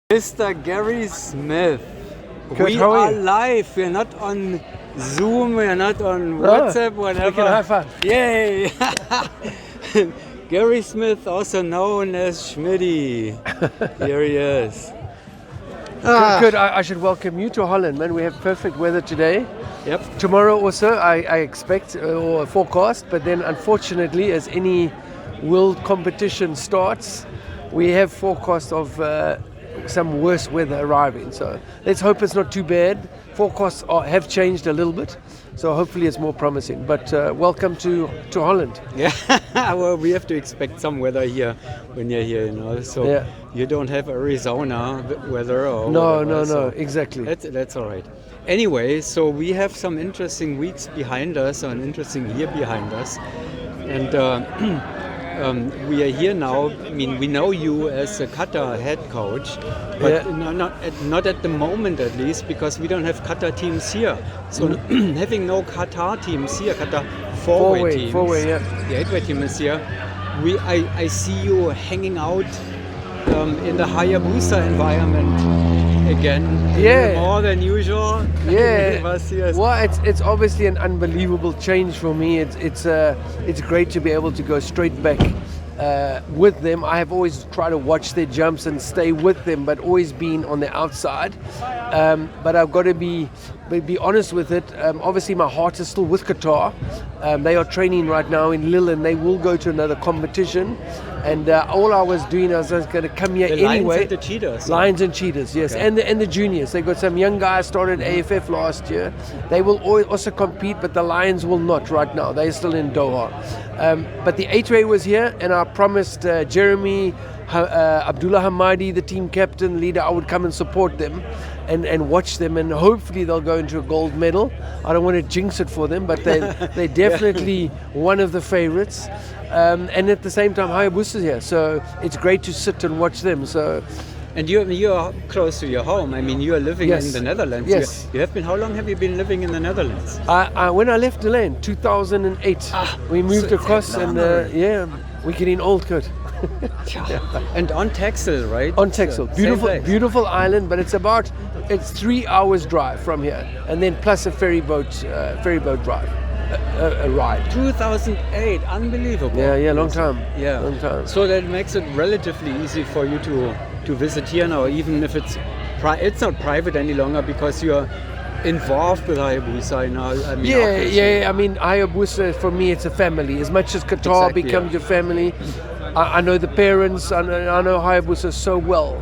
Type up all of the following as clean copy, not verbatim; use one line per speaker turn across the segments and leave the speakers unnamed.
Mr. Gary Smith.
Good,
We
how are
are
you?
live. We're not on Zoom. We're not on WhatsApp. Whatever.
We can have fun.
Yay! Gary Smith, also known as Schmitty. Here he is.
Good. I should welcome you to Holland, man. We have perfect weather today.
Yep.
Tomorrow also, I expect, or forecast, but then unfortunately, as any world competition starts, we have forecast of some worse weather arriving. So let's hope it's not too bad. Forecasts have changed a little bit, so hopefully it's more promising. But welcome to Holland.
Yeah. Well, we have to expect some weather here when you're here, you know. So
Yeah.
you don't have Arizona weather or
No,
whatever, so
exactly.
That's all right. Anyway, so we have some interesting weeks behind us, or an interesting year behind us, and we are here now. I mean, we know you as a Qatar head coach, but not at the moment, at least, because we don't have Qatar teams here. So having no Qatar teams here, Qatar four-way teams,
yeah.
the 8-way team is here. I see you hanging out in the Hayabusa environment again, more than usual.
Yeah.
Yes.
Well, it's obviously an unbelievable change for me. It's great to be able to go straight back with them. I have always tried to watch their jumps and stay with them, but always been on the outside. But I've got to be honest with it. Obviously, my heart is still with Qatar. They are training right now in Lille, and they will go to another competition. And all I was doing, I was just going to come here
the
anyway.
Lions and the Cheetahs.
Lions and Cheetahs, yes,
Okay.
and the juniors. They got some young guys started AFF last year. They will also compete, but the Lions will not right now. They're still in Doha. But the 8-way was here, and I promised Jeremy, Abdullah Hamadi, the team captain, leader, I would come and support them and watch them, and hopefully they'll go into a gold medal. I don't want to jinx it for them, but they're definitely one of the favorites. And at the same time, Hayabusa's here, so it's great to sit and watch them. So,
And you're close to your home. I mean, you are living
Yes.
in the Netherlands.
Yes.
You have been. How long have you been living in the Netherlands?
when I left the land, 2008, we moved
so
across,
that
and
long
we're getting old, good.
And on Texel, right?
On Texel,
Same place.
beautiful island, but it's 3 hours drive from here, and then plus a ferry boat drive, a ride.
2008, unbelievable.
Yeah, long time.
Yeah,
long time.
So that makes it relatively easy for you to visit here now, even if it's not private any longer because you're involved with Hayabusa now. I mean, obviously.
I mean, Hayabusa for me, it's a family. As much as Qatar
Exactly,
becomes
yeah.
your family, I know the parents. I know Hayabusa so well.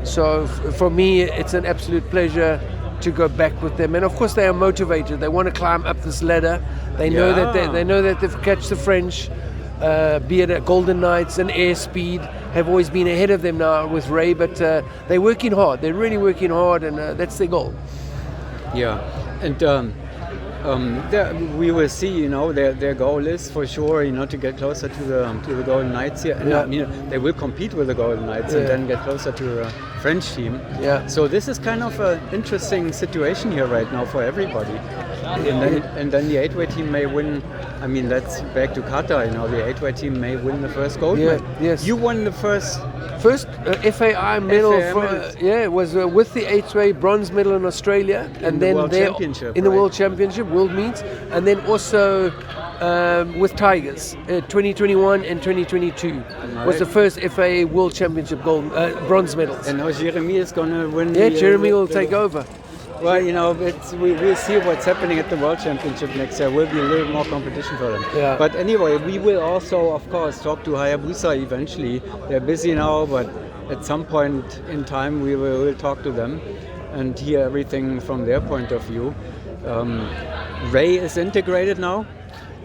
So for me, it's an absolute pleasure to go back with them. And of course, they are motivated. They want to climb up this ladder. They know that they've catch the French. Be it at Golden Knights and Airspeed, have always been ahead of them now with Ray, but they're working hard. They're really working hard, and that's their goal.
Yeah, and we will see. You know, their goal is for sure, you know, to get closer to the Golden Knights here. And
Yeah.
I mean, they will compete with the Golden Knights and then get closer to the French team.
Yeah.
So this is kind of an interesting situation here right now for everybody. And then the 8-way team may win. I mean, that's back to Qatar. You know, the 8-way team may win the first gold medal.
Yes.
You won the first.
First FAI medal,
FAI
was with the 8-way bronze medal in Australia, and
the
then
World
there
Championship,
in the
right?
World Championship, World Meets, and then also with Tigers, 2021 and 2022 was the first FAA World Championship bronze medals.
And now Jeremy is going to win.
Jeremy will take over.
Well, you know, we'll see what's happening at the World Championship next year. Will be a little more competition for them.
Yeah.
But anyway, we will also, of course, talk to Hayabusa eventually. They're busy now, but at some point in time, we will talk to them and hear everything from their point of view. Ray is integrated now.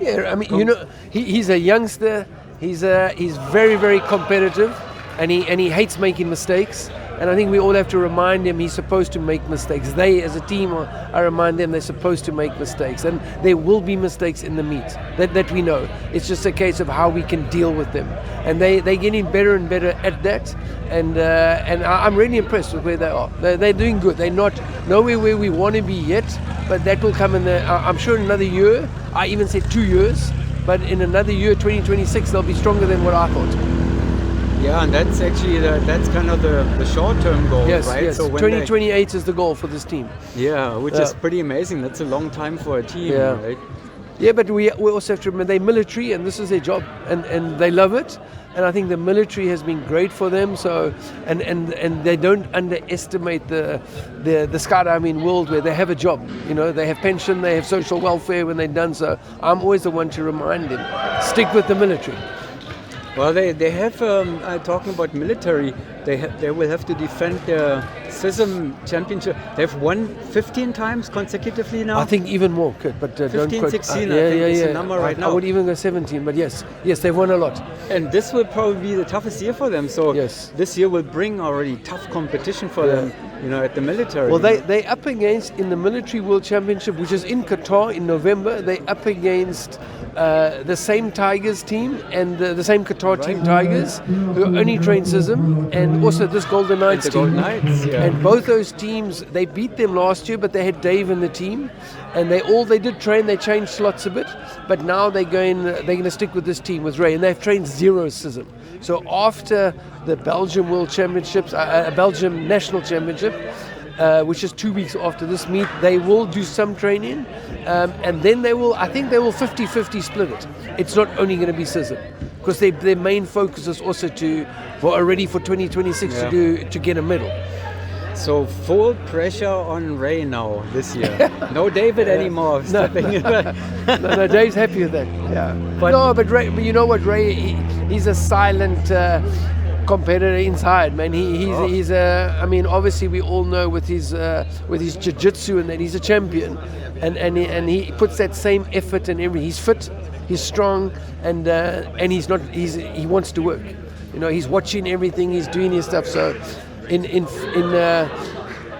Yeah, I mean, you know, he's a youngster. He's very, very competitive, and he hates making mistakes. And I think we all have to remind him he's supposed to make mistakes. They, as a team, I remind them they're supposed to make mistakes. And there will be mistakes in the meet, that we know. It's just a case of how we can deal with them. And they're getting better and better at that. And I'm really impressed with where they are. They're doing good. They're not nowhere where we want to be yet, but that will come I'm sure in another year. I even said 2 years. But in another year, 2026, they'll be stronger than what I thought.
Yeah, and that's actually that's kind of the short-term goal,
Yes,
right?
yes.
So when
2028 is the goal for this team.
which is pretty amazing. That's a long time for a team,
Yeah.
right?
Yeah, but we also have to remember they're military and this is their job and they love it. And I think the military has been great for them. So and they don't underestimate the skydiving world where they have a job. You know, they have pension, they have social welfare when they're done. So I'm always the one to remind them, stick with the military.
Well, they have talking about military. They will have to defend the CISM championship. They've won 15 times consecutively now.
I think even more, Kurt, but
15,
don't quote.
16, I think is the number right now.
I would even go 17, but yes, they've won a lot.
And this will probably be the toughest year for them. So
Yes.
this year will bring already tough competition for them, at the military.
Well, they up against in the Military World Championship, which is in Qatar in November. They up against the same Tigers team and the same Qatar team Tigers, who only train CISM, and also this Golden Knights
the
team.
Golden Knights, yeah.
And both those teams, they beat them last year, but they had Dave in the team, and they did train. They changed slots a bit, but now they're going to stick with this team with Ray, and they've trained zero CISM. So after the Belgium World Championships, Belgium National Championship, which is 2 weeks after this meet, they will do some training, and then they will 50-50 split it. It's not only going to be CISM, because their main focus is also already for 2026 to get a medal.
So full pressure on Ray now this year. No David anymore stepping in.
No, Dave's happy with that. Yeah. But Ray, but you know what, Ray, he's a silent competitor inside, man. He's I mean, obviously we all know with his jiu-jitsu and that he's a champion, and he puts that same effort in everything. He's fit, he's strong, and he wants to work. You know, he's watching everything, he's doing his stuff. So in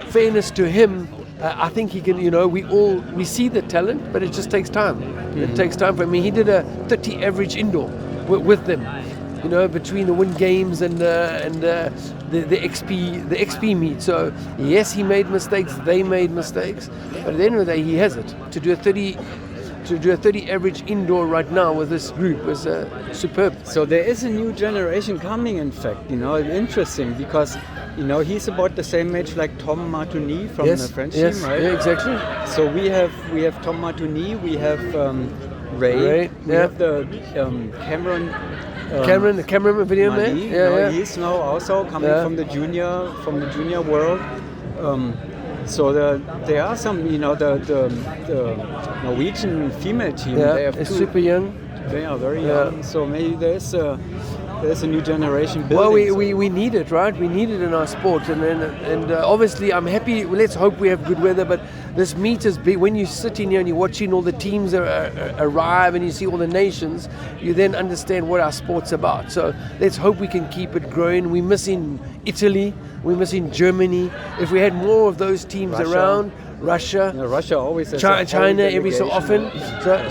fairness to him, I think he can. You know, we see the talent, but it just takes time. It takes time for him. I mean, he did a 30 average indoor with them. You know, between the Win Games and the XP meet. So yes, he made mistakes. They made mistakes, but at the end of the day, he has it to do a 30 average indoor right now with this group was superb.
So there is a new generation coming. In fact, interesting because he's about the same age like Tom Martuni from the French team, right?
Yeah, exactly.
So we have Tom Martuni, we have Ray, we have the Cameron
video man.
Mali,
Yeah.
He's now also coming from the junior world. So there are some, the Norwegian female team. They have
it's super young.
They are very young. So maybe there's a new generation building.
Well, we need it, right? We need it in our sport, and obviously I'm happy. Let's hope we have good weather. But this meet is big. When you sit in here and you're watching all the teams arrive and you see all the nations, you then understand what our sport's about. So let's hope we can keep it growing. We're missing Italy. We're missing Germany. If we had more of those teams around. Russia
always has
China every so often.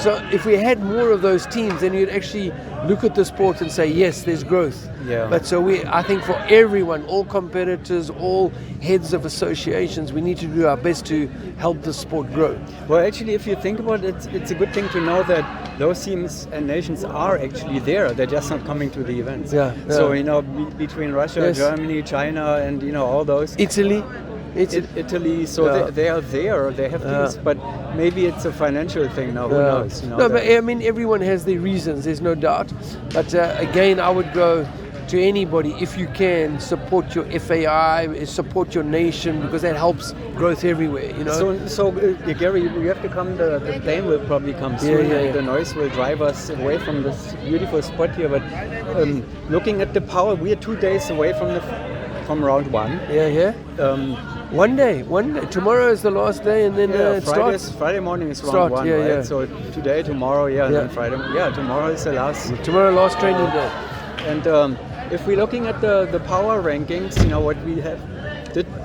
So if we had more of those teams, then you'd actually look at the sport and say, yes, there's growth.
Yeah.
But so I think for everyone, all competitors, all heads of associations, we need to do our best to help the sport grow.
Well, actually, if you think about it, it's a good thing to know that those teams and nations are actually there. They're just not coming to the events.
Yeah.
So, between Russia, Germany, China, and, all those.
Italy,
so they are there. They have teams, but maybe it's a financial thing now. Who knows?
No, but I mean, everyone has their reasons. There's no doubt. But again, I would go to anybody, if you can, support your FAI, support your nation, because that helps growth everywhere.
So Gary, you have to come. The plane will probably come soon.
Yeah.
The noise will drive us away from this beautiful spot here. But looking at the power, we are 2 days away from round one.
Yeah. One day. Tomorrow is the last day, and then it starts.
Friday morning is round one, right?
Yeah.
So today, tomorrow, and then Friday. Yeah, tomorrow is the last.
Tomorrow, last training day.
And if we're looking at the power rankings, what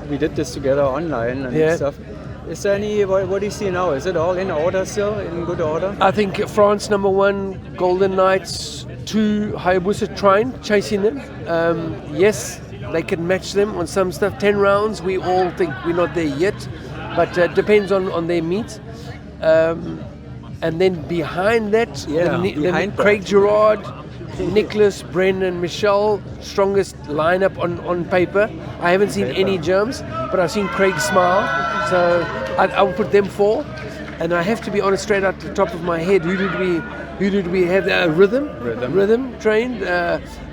we did this together online and stuff. Is there any? What do you see now? Is it all in order still, in good order?
I think France number 1, Golden Knights 2, Hayabusa chasing them. Yes. They can match them on some stuff. 10 rounds, we all think we're not there yet, but depends on their meet. And then behind that, Craig Girard Nicholas, Brendan, Michelle, strongest lineup on paper. I haven't seen any germs, but I've seen Craig smile. So I will put them 4. And I have to be honest, straight out the top of my head, who did we have? Rhythm trained.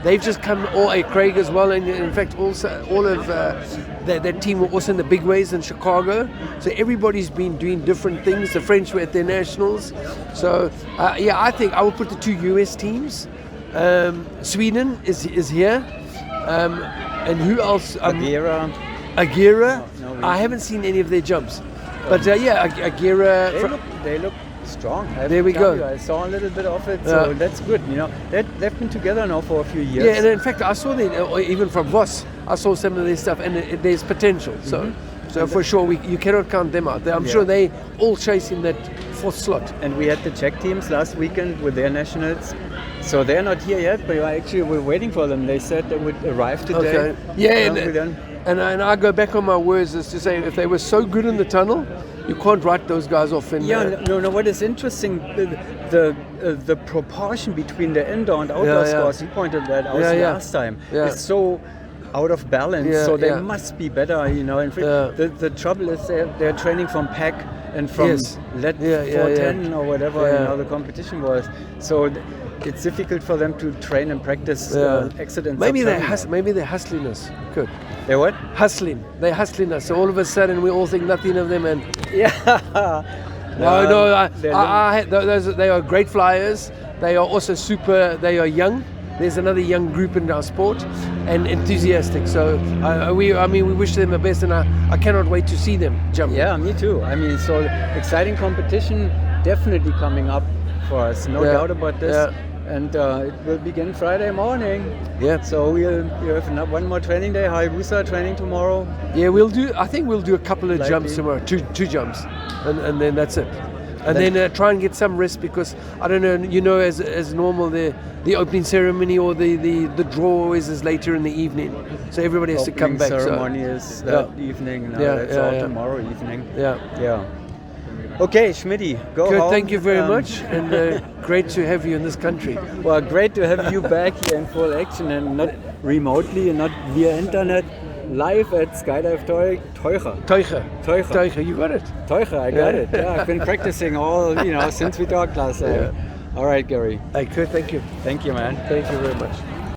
They've just come, Craig as well, and in fact also all of that team were also in the big ways in Chicago. So everybody's been doing different things. The French were at their nationals. So I think I will put the 2 US teams. Sweden is here. And who else? Agera.
No,
I haven't seen any of their jumps. But Agera.
They look strong.
There we go.
I saw a little bit of it, so that's good. They've been together now for a few years.
Yeah, and in fact, I saw even from Voss, I saw some of their stuff, and there's potential. So for sure, you cannot count them out. I'm sure they all chasing that 4th slot.
And we had the Czech teams last weekend with their nationals. So they're not here yet, but we're waiting for them. They said they would arrive today.
Okay. Yeah, and I go back on my words as to say, if they were so good in the tunnel, you can't write those guys off.
No. What is interesting, the proportion between the indoor and outdoor scores. You pointed that out last time. It's so out of balance. So they must be better. In fact, the trouble is they're training from pack and from LED 410 or whatever the competition was. So it's difficult for them to train and practice accidents.
Maybe they're hustling us. Good.
They're what?
Hustling. They're hustling us. So all of a sudden we all think nothing of them, and they are great flyers. They are also they are young. There's another young group in our sport, and enthusiastic. So we wish them the best, and I cannot wait to see them jump.
Yeah, me too. So exciting competition definitely coming up for us, no doubt about this.
Yeah.
And it will begin Friday morning.
Yeah.
So we have one more training day. Hayabusa training tomorrow.
Yeah, I think we'll do a couple of jumps tomorrow, two jumps, and then that's it. And then try and get some rest, because I don't know. As normal, the opening ceremony or the draw is later in the evening, so everybody has to come back.
The ceremony is that evening. It's all tomorrow evening.
Yeah.
Okay, Schmidti, go
Good,
home.
thank you very much, and great to have you in this country.
Well, great to have you back here in full action, and not remotely and not via internet, live at Skydive Teucher.
You got it.
Teucher, I got it. Yeah, I've been practicing all, since we talked last time. All right, Gary.
Hey, Kurt, thank you.
Thank you, man.
Thank you very much.